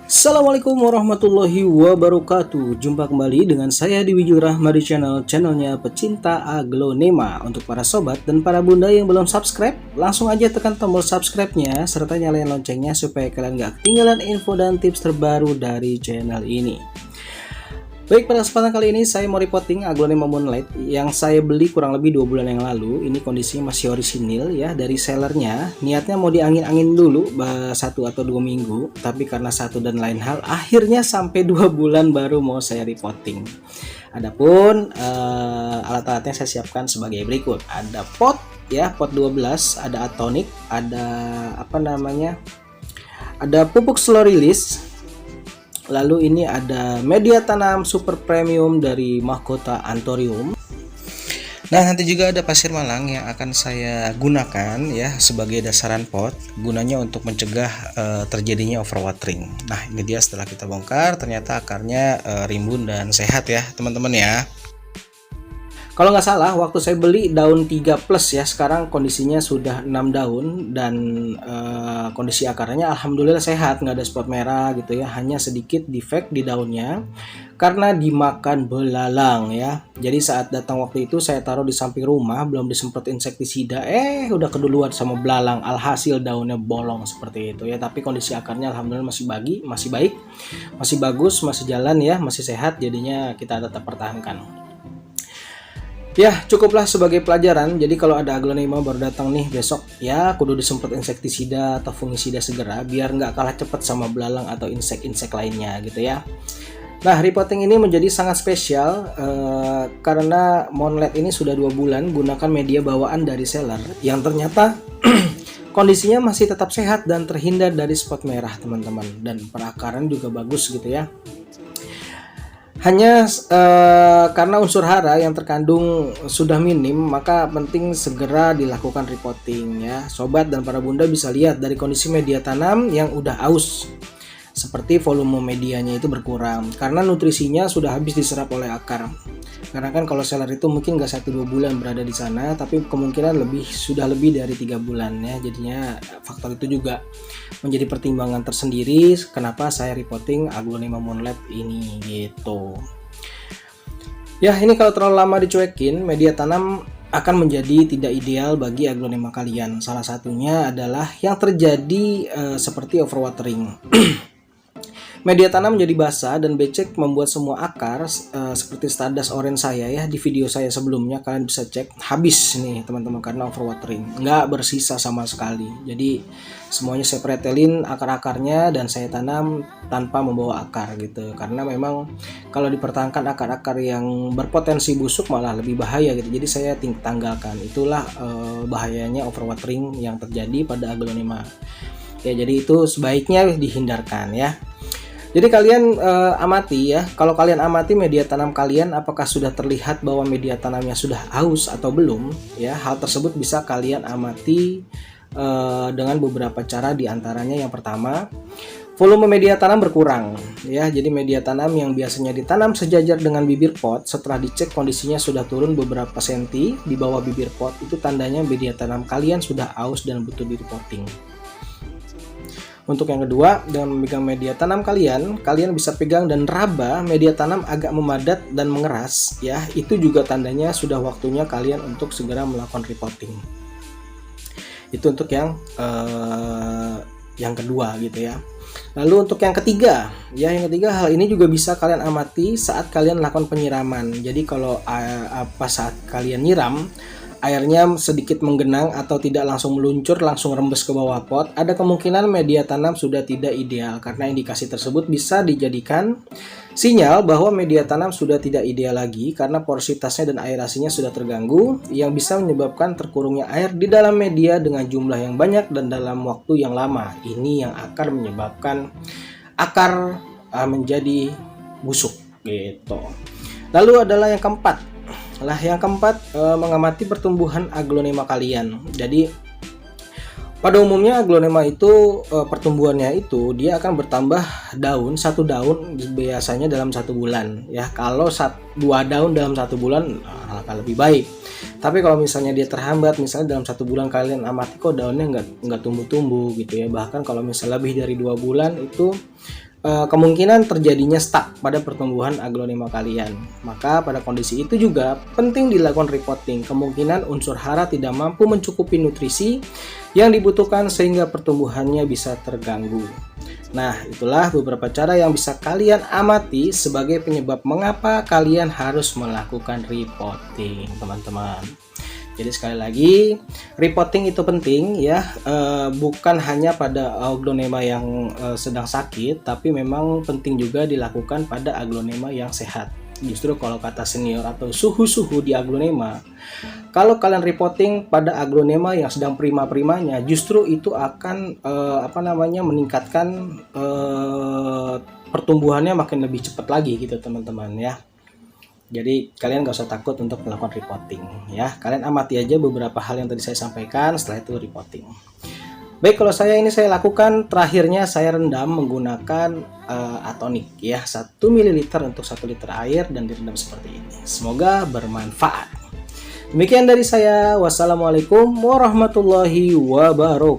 Assalamualaikum warahmatullahi wabarakatuh. Jumpa kembali dengan saya di Wijur Rahmadi channelnya pecinta aglonema. Untuk para sobat dan para bunda yang belum subscribe, langsung aja tekan tombol subscribe-nya serta nyalain loncengnya supaya kalian gak ketinggalan info dan tips terbaru dari channel ini. Baik, pada kesempatan kali ini saya mau reporting aglonema Moonlight yang saya beli kurang lebih 2 bulan yang lalu. Ini kondisinya masih orisinil ya dari sellernya. Niatnya mau diangin-angin dulu 1 atau 2 minggu, tapi karena satu dan lain hal akhirnya sampai 2 bulan baru mau saya reporting. Adapun alat-alatnya saya siapkan sebagai berikut. Ada pot ya, pot 12, ada atonik, ada Ada pupuk slow release. Lalu ini ada media tanam super premium dari Mahkota Anthurium. Nah, nanti juga ada pasir malang yang akan saya gunakan ya sebagai dasaran pot, gunanya untuk mencegah terjadinya overwatering. Nah, ini dia setelah kita bongkar, ternyata akarnya rimbun dan sehat ya teman-teman ya. Kalau nggak salah waktu saya beli daun 3 plus ya, sekarang kondisinya sudah 6 daun dan kondisi akarnya alhamdulillah sehat, nggak ada spot merah gitu ya, hanya sedikit defect di daunnya karena dimakan belalang ya. Jadi saat datang waktu itu saya taruh di samping rumah, belum disemprot insektisida, udah keduluan sama belalang, alhasil daunnya bolong seperti itu ya. Tapi kondisi akarnya alhamdulillah masih baik, masih bagus, masih jalan ya, masih sehat, jadinya kita tetap pertahankan. Ya, cukuplah sebagai pelajaran. Jadi kalau ada aglonema baru datang nih besok, ya kudu disemprot insektisida atau fungisida segera biar nggak kalah cepat sama belalang atau insek-insek lainnya gitu ya. Nah, reporting ini menjadi sangat spesial karena Moonlight ini sudah 2 bulan gunakan media bawaan dari seller yang ternyata kondisinya masih tetap sehat dan terhindar dari spot merah teman-teman, dan perakaran juga bagus gitu ya. Hanya karena unsur hara yang terkandung sudah minim, maka penting segera dilakukan reporting ya. Sobat dan para bunda bisa lihat dari kondisi media tanam yang udah aus, seperti volume medianya itu berkurang karena nutrisinya sudah habis diserap oleh akar. Karena kan kalau seller itu mungkin nggak 1-2 bulan berada di sana, tapi kemungkinan sudah lebih dari 3 bulan ya. Jadinya faktor itu juga menjadi pertimbangan tersendiri kenapa saya reporting aglonema Moonlight ini gitu. Ya, ini kalau terlalu lama dicuekin, media tanam akan menjadi tidak ideal bagi aglonema kalian. Salah satunya adalah yang terjadi seperti overwatering. Media tanam menjadi basah dan becek membuat semua akar seperti Stardust Orange saya ya, di video saya sebelumnya kalian bisa cek, habis nih teman-teman karena overwatering, nggak bersisa sama sekali. Jadi semuanya saya pretelin akar-akarnya dan saya tanam tanpa membawa akar gitu, karena memang kalau dipertahankan akar-akar yang berpotensi busuk malah lebih bahaya gitu. Jadi saya tanggalkan. Itulah bahayanya overwatering yang terjadi pada aglonema ya, jadi itu sebaiknya dihindarkan ya. Jadi kalian amati ya, kalau kalian amati media tanam kalian apakah sudah terlihat bahwa media tanamnya sudah aus atau belum ya. Hal tersebut bisa kalian amati dengan beberapa cara, diantaranya yang pertama, volume media tanam berkurang ya. Jadi media tanam yang biasanya ditanam sejajar dengan bibir pot, setelah dicek kondisinya sudah turun beberapa senti di bawah bibir pot, itu tandanya media tanam kalian sudah aus dan butuh di repotting. Untuk yang kedua, dengan memegang media tanam kalian bisa pegang dan raba media tanam agak memadat dan mengeras ya. Itu juga tandanya sudah waktunya kalian untuk segera melakukan repotting. Itu untuk yang kedua gitu ya. Lalu untuk yang ketiga hal ini juga bisa kalian amati saat kalian melakukan penyiraman. Jadi kalau saat kalian nyiram, airnya sedikit menggenang atau tidak langsung meluncur, langsung rembes ke bawah pot, ada kemungkinan media tanam sudah tidak ideal, karena indikasi tersebut bisa dijadikan sinyal bahwa media tanam sudah tidak ideal lagi karena porositasnya dan aerasinya sudah terganggu, yang bisa menyebabkan terkurungnya air di dalam media dengan jumlah yang banyak dan dalam waktu yang lama. Ini yang akan menyebabkan akar menjadi busuk gitu. Lalu adalah yang keempat. Mengamati pertumbuhan aglonema kalian. Jadi pada umumnya aglonema itu pertumbuhannya itu dia akan bertambah satu daun biasanya dalam 1 bulan ya. Kalau 2 daun dalam 1 bulan alangkah lebih baik. Tapi kalau misalnya dia terhambat, misalnya dalam 1 bulan kalian amati kok daunnya nggak tumbuh-tumbuh gitu ya, bahkan kalau misalnya lebih dari 2 bulan itu kemungkinan terjadinya stuck pada pertumbuhan aglonema kalian. Maka pada kondisi itu juga penting dilakukan repotting. Kemungkinan unsur hara tidak mampu mencukupi nutrisi yang dibutuhkan sehingga pertumbuhannya bisa terganggu. Nah, itulah beberapa cara yang bisa kalian amati sebagai penyebab mengapa kalian harus melakukan repotting, teman-teman. Jadi sekali lagi, repotting itu penting ya, bukan hanya pada aglonema yang sedang sakit, tapi memang penting juga dilakukan pada aglonema yang sehat. Justru kalau kata senior atau suhu-suhu di aglonema, kalau kalian repotting pada aglonema yang sedang prima-primanya, justru itu akan meningkatkan pertumbuhannya makin lebih cepat lagi gitu teman-teman ya. Jadi kalian gak usah takut untuk melakukan repotting ya. Kalian amati aja beberapa hal yang tadi saya sampaikan, setelah itu repotting. Baik, kalau saya lakukan terakhirnya saya rendam menggunakan atonik ya, 1 ml untuk 1 liter air dan direndam seperti ini. Semoga bermanfaat. Demikian dari saya. Wassalamualaikum warahmatullahi wabarakatuh.